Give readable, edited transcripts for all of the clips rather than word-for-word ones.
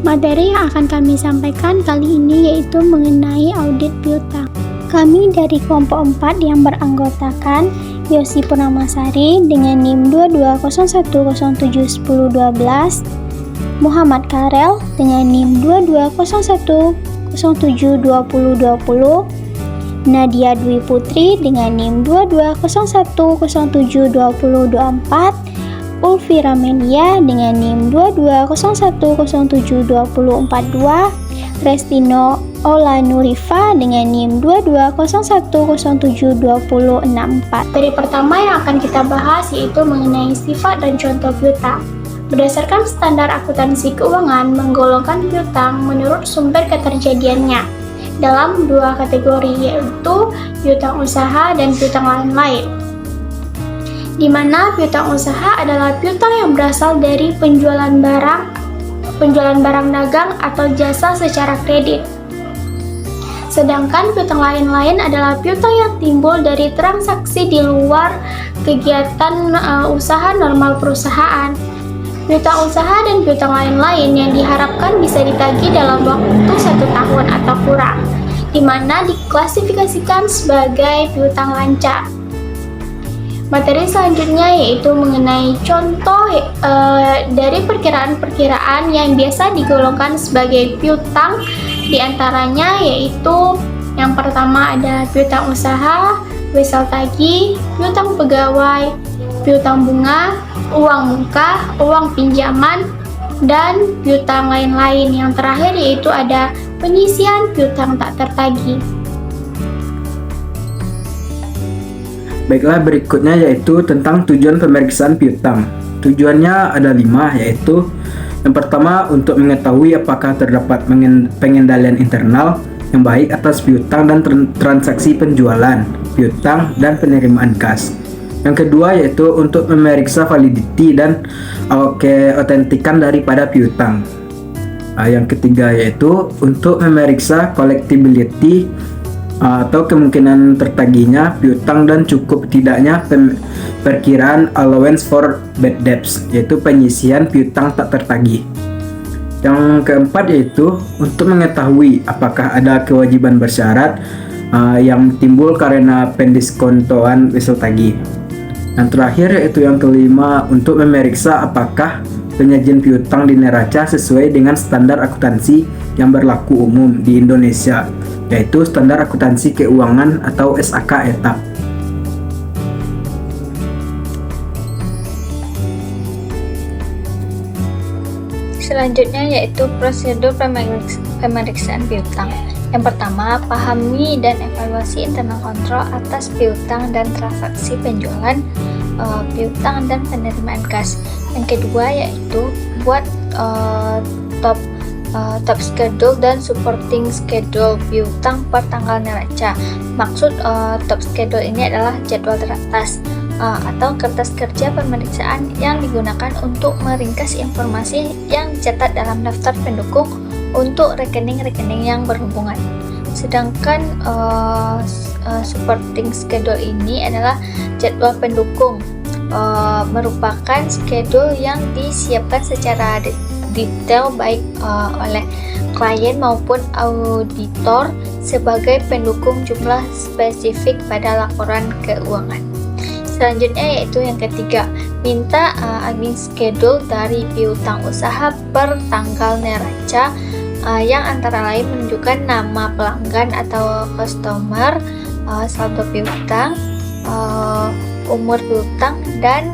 Materi yang akan kami sampaikan kali ini yaitu mengenai audit piutang. Kami dari kelompok 4 yang beranggotakan Yosi Purnamasari dengan NIM 2201071012, Muhammad Karel dengan NIM 2201072020, Nadia Dwi Putri dengan NIM 2201072024, Ulfira Melia dengan NIM 2201072042, Restino Ola Nurifa dengan NIM 2201072064. Materi pertama yang akan kita bahas yaitu mengenai sifat dan contoh piutang. Berdasarkan standar akuntansi keuangan, menggolongkan piutang menurut sumber keterjadiannya dalam dua kategori, yaitu piutang usaha dan piutang lain-lain. Di mana piutang usaha adalah piutang yang berasal dari penjualan barang dagang atau jasa secara kredit. Sedangkan piutang lain-lain adalah piutang yang timbul dari transaksi di luar kegiatan usaha normal perusahaan. Piutang usaha dan piutang lain-lain yang diharapkan bisa ditagih dalam waktu 1 tahun atau kurang, di mana diklasifikasikan sebagai piutang lancar. Materi selanjutnya yaitu mengenai contoh dari perkiraan-perkiraan yang biasa digolongkan sebagai piutang, diantaranya yaitu yang pertama ada piutang usaha, wesel tagih, piutang pegawai, piutang bunga, uang muka, uang pinjaman, dan piutang lain-lain. Yang terakhir yaitu ada penyisian piutang tak tertagih. Baiklah, berikutnya yaitu tentang tujuan pemeriksaan piutang. Tujuannya ada 5, yaitu yang pertama untuk mengetahui apakah terdapat pengendalian internal yang baik atas piutang dan transaksi penjualan, piutang, dan penerimaan kas. Yang kedua yaitu untuk memeriksa validity dan keautentikan daripada piutang. Yang ketiga yaitu untuk memeriksa collectibility atau kemungkinan tertagihnya piutang dan cukup tidaknya perkiraan allowance for bad debts, yaitu penyisian piutang tak tertagih. Yang keempat yaitu untuk mengetahui apakah ada kewajiban bersyarat yang timbul karena pendiskontoan wesel tagih. Yang terakhir yaitu yang kelima untuk memeriksa apakah penyajian piutang di neraca sesuai dengan standar akuntansi yang berlaku umum di Indonesia, yaitu standar akuntansi keuangan atau SAK ETAP. Selanjutnya yaitu prosedur pemeriksaan piutang. Yang pertama, pahami dan evaluasi internal kontrol atas piutang dan transaksi penjualan piutang dan penerimaan kas. Yang kedua yaitu buat top schedule dan supporting schedule piutang per tanggal neraca. Maksud top schedule ini adalah jadwal teratas atau kertas kerja pemeriksaan yang digunakan untuk meringkas informasi yang dicatat dalam daftar pendukung untuk rekening-rekening yang berhubungan. Sedangkan supporting schedule ini adalah jadwal pendukung, merupakan schedule yang disiapkan secara detail baik oleh klien maupun auditor sebagai pendukung jumlah spesifik pada laporan keuangan. Selanjutnya yaitu yang ketiga, minta admin schedule dari piutang usaha per tanggal neraca yang antara lain menunjukkan nama pelanggan atau customer, saldo piutang, umur piutang, dan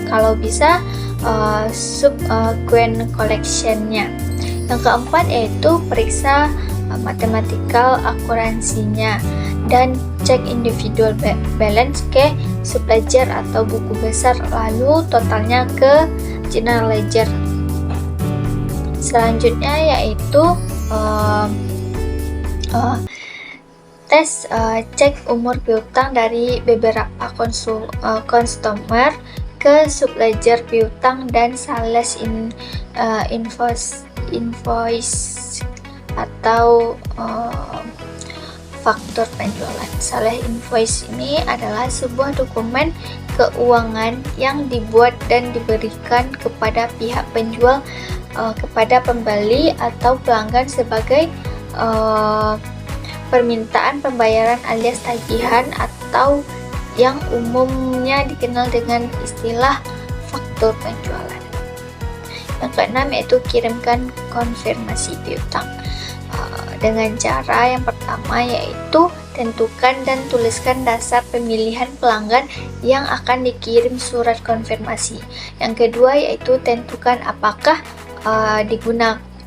kalau bisa subsequent collection-nya. Yang keempat yaitu periksa mathematical akuransinya dan cek individual balance ke subledger atau buku besar, lalu totalnya ke general ledger. Selanjutnya yaitu tes cek umur piutang dari beberapa customer ke subledger piutang dan sales invoice atau faktur penjualan. Saleh invoice ini adalah sebuah dokumen keuangan yang dibuat dan diberikan kepada pihak penjual kepada pembeli atau pelanggan sebagai permintaan pembayaran alias tagihan atau yang umumnya dikenal dengan istilah faktur penjualan. Yang keenam yaitu kirimkan konfirmasi piutang. Dengan cara yang pertama yaitu tentukan dan tuliskan dasar pemilihan pelanggan yang akan dikirim surat konfirmasi. Yang kedua yaitu tentukan apakah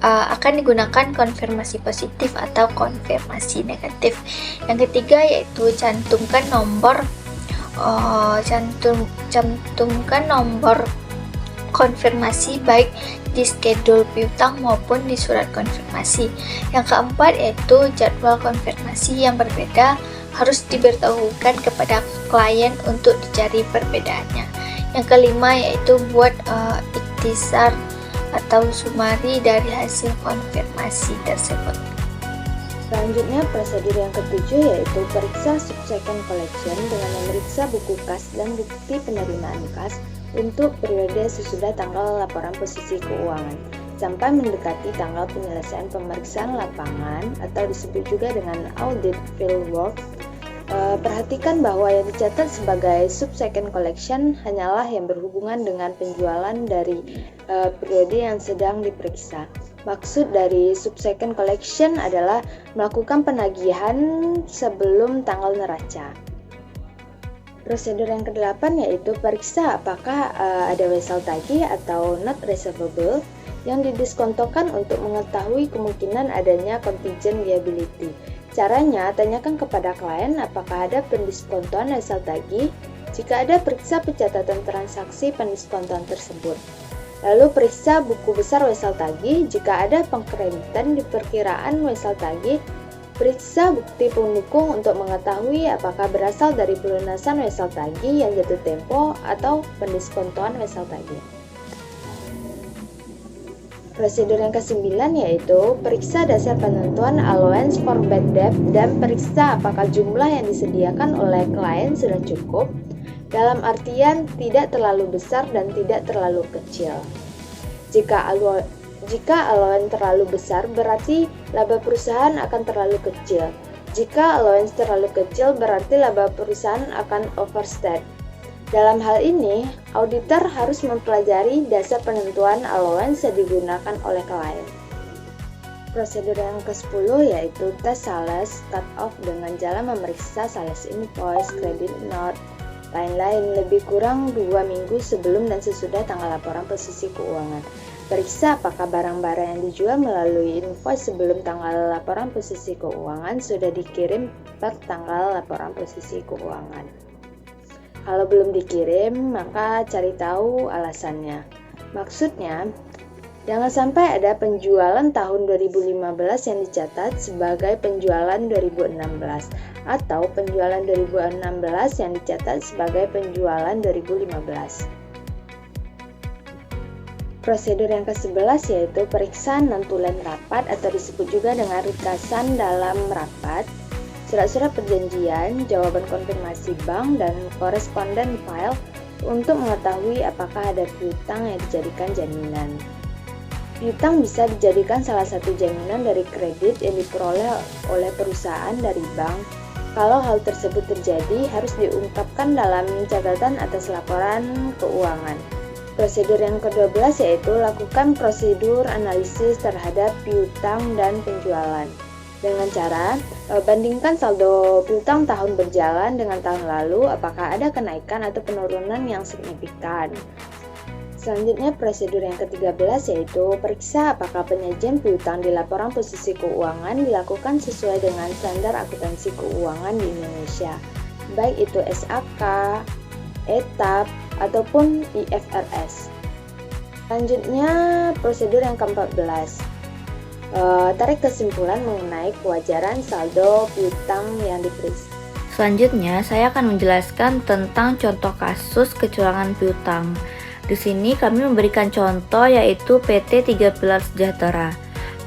akan digunakan konfirmasi positif atau konfirmasi negatif. Yang ketiga yaitu cantumkan nomor konfirmasi baik di schedule piutang maupun di surat konfirmasi. Yang keempat yaitu jadwal konfirmasi yang berbeda harus diberitahukan kepada klien untuk dicari perbedaannya. Yang kelima yaitu buat ikhtisar atau sumari dari hasil konfirmasi tersebut. Selanjutnya, prosedur yang ketujuh yaitu periksa subsecond collection dengan memeriksa buku kas dan bukti penerimaan kas untuk periode sesudah tanggal laporan posisi keuangan sampai mendekati tanggal penyelesaian pemeriksaan lapangan atau disebut juga dengan audit fieldwork. Perhatikan bahwa yang dicatat sebagai subsecond collection hanyalah yang berhubungan dengan penjualan dari periode yang sedang diperiksa. Maksud dari subsecond collection adalah melakukan penagihan sebelum tanggal neraca. Prosedur yang ke-8 yaitu periksa apakah ada wesel tagih atau not receivable yang didiskontokan untuk mengetahui kemungkinan adanya contingent liability. Caranya, tanyakan kepada klien apakah ada pendiskontoan wesel tagih. Jika ada, periksa pencatatan transaksi pendiskontoan tersebut. Lalu periksa buku besar wesel tagih. Jika ada pengkreditan di perkiraan wesel tagih, periksa bukti pendukung untuk mengetahui apakah berasal dari pelunasan wesel tagih yang jatuh tempo atau pendiskontoan wesel tagih. Prosedur yang ke-9 yaitu periksa dasar penentuan allowance for bad debt dan periksa apakah jumlah yang disediakan oleh klien sudah cukup, dalam artian tidak terlalu besar dan tidak terlalu kecil. Jika allowance terlalu besar, berarti laba perusahaan akan terlalu kecil. Jika allowance terlalu kecil, berarti laba perusahaan akan overstate. Dalam hal ini, auditor harus mempelajari dasar penentuan allowance yang digunakan oleh klien. Prosedur yang ke-10 yaitu tes sales start off dengan jalan memeriksa sales invoice, credit note, lain-lain lebih kurang 2 minggu sebelum dan sesudah tanggal laporan posisi keuangan. Periksa apakah barang-barang yang dijual melalui invoice sebelum tanggal laporan posisi keuangan sudah dikirim per tanggal laporan posisi keuangan. Kalau belum dikirim, maka cari tahu alasannya. Maksudnya, jangan sampai ada penjualan tahun 2015 yang dicatat sebagai penjualan 2016 atau penjualan 2016 yang dicatat sebagai penjualan 2015. Prosedur yang ke-11 yaitu periksa non-tulen rapat atau disebut juga dengan rikasan dalam rapat, surat-surat perjanjian, jawaban konfirmasi bank, dan koresponden file untuk mengetahui apakah ada piutang yang dijadikan jaminan. Piutang bisa dijadikan salah satu jaminan dari kredit yang diperoleh oleh perusahaan dari bank. Kalau hal tersebut terjadi, harus diungkapkan dalam catatan atas laporan keuangan. Prosedur yang ke-12 yaitu lakukan prosedur analisis terhadap piutang dan penjualan. Dengan cara bandingkan saldo piutang tahun berjalan dengan tahun lalu, apakah ada kenaikan atau penurunan yang signifikan. Selanjutnya prosedur yang ke-13 yaitu periksa apakah penyajian piutang di laporan posisi keuangan dilakukan sesuai dengan standar akuntansi keuangan di Indonesia, baik itu SAK, ETAP, ataupun IFRS. Selanjutnya prosedur yang ke-14. Tarik kesimpulan mengenai kewajaran saldo piutang yang diperiksa. Selanjutnya, saya akan menjelaskan tentang contoh kasus kecurangan piutang. Di sini kami memberikan contoh yaitu PT 3 Pilar Sejahtera.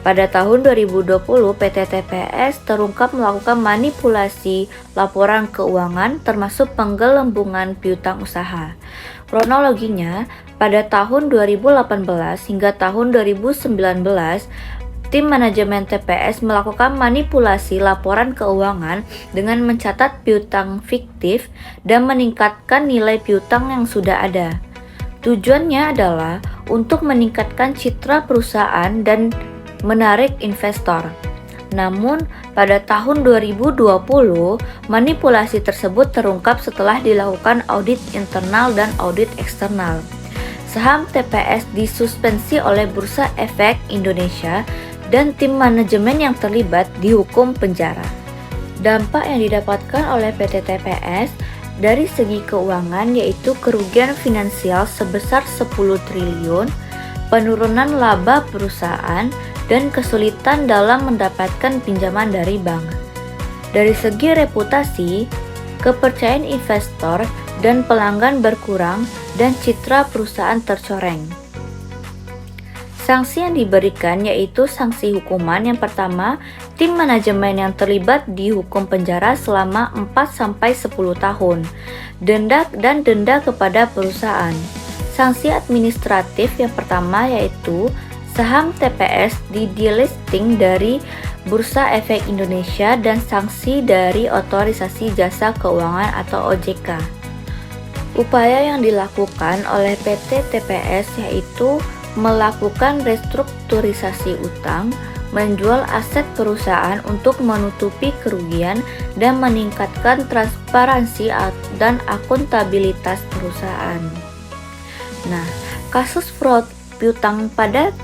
Pada tahun 2020, PT TPS terungkap melakukan manipulasi laporan keuangan termasuk penggelembungan piutang usaha. Kronologinya, pada tahun 2018 hingga tahun 2019, tim manajemen TPS melakukan manipulasi laporan keuangan dengan mencatat piutang fiktif dan meningkatkan nilai piutang yang sudah ada. Tujuannya adalah untuk meningkatkan citra perusahaan dan menarik investor. Namun, pada tahun 2020, manipulasi tersebut terungkap setelah dilakukan audit internal dan audit eksternal. Saham TPS disuspensi oleh Bursa Efek Indonesia dan tim manajemen yang terlibat dihukum penjara. Dampak yang didapatkan oleh PT TPS dari segi keuangan yaitu kerugian finansial sebesar 10 triliun, penurunan laba perusahaan, dan kesulitan dalam mendapatkan pinjaman dari bank. Dari segi reputasi, kepercayaan investor dan pelanggan berkurang dan citra perusahaan tercoreng. Sanksi yang diberikan yaitu sanksi hukuman yang pertama, tim manajemen yang terlibat dihukum penjara selama 4-10 tahun, denda kepada perusahaan. Sanksi administratif yang pertama yaitu saham TPS di-delisting dari Bursa Efek Indonesia dan sanksi dari Otorisasi Jasa Keuangan atau OJK. Upaya yang dilakukan oleh PT TPS yaitu melakukan restrukturisasi utang, menjual aset perusahaan untuk menutupi kerugian, dan meningkatkan transparansi dan akuntabilitas perusahaan. Nah, kasus fraud piutang pada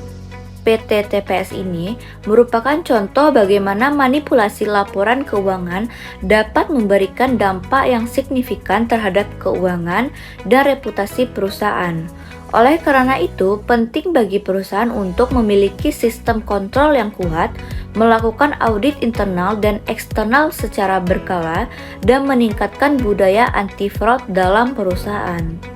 PT TPS ini merupakan contoh bagaimana manipulasi laporan keuangan dapat memberikan dampak yang signifikan terhadap keuangan dan reputasi perusahaan. Oleh karena itu, penting bagi perusahaan untuk memiliki sistem kontrol yang kuat, melakukan audit internal dan eksternal secara berkala, dan meningkatkan budaya anti fraud dalam perusahaan.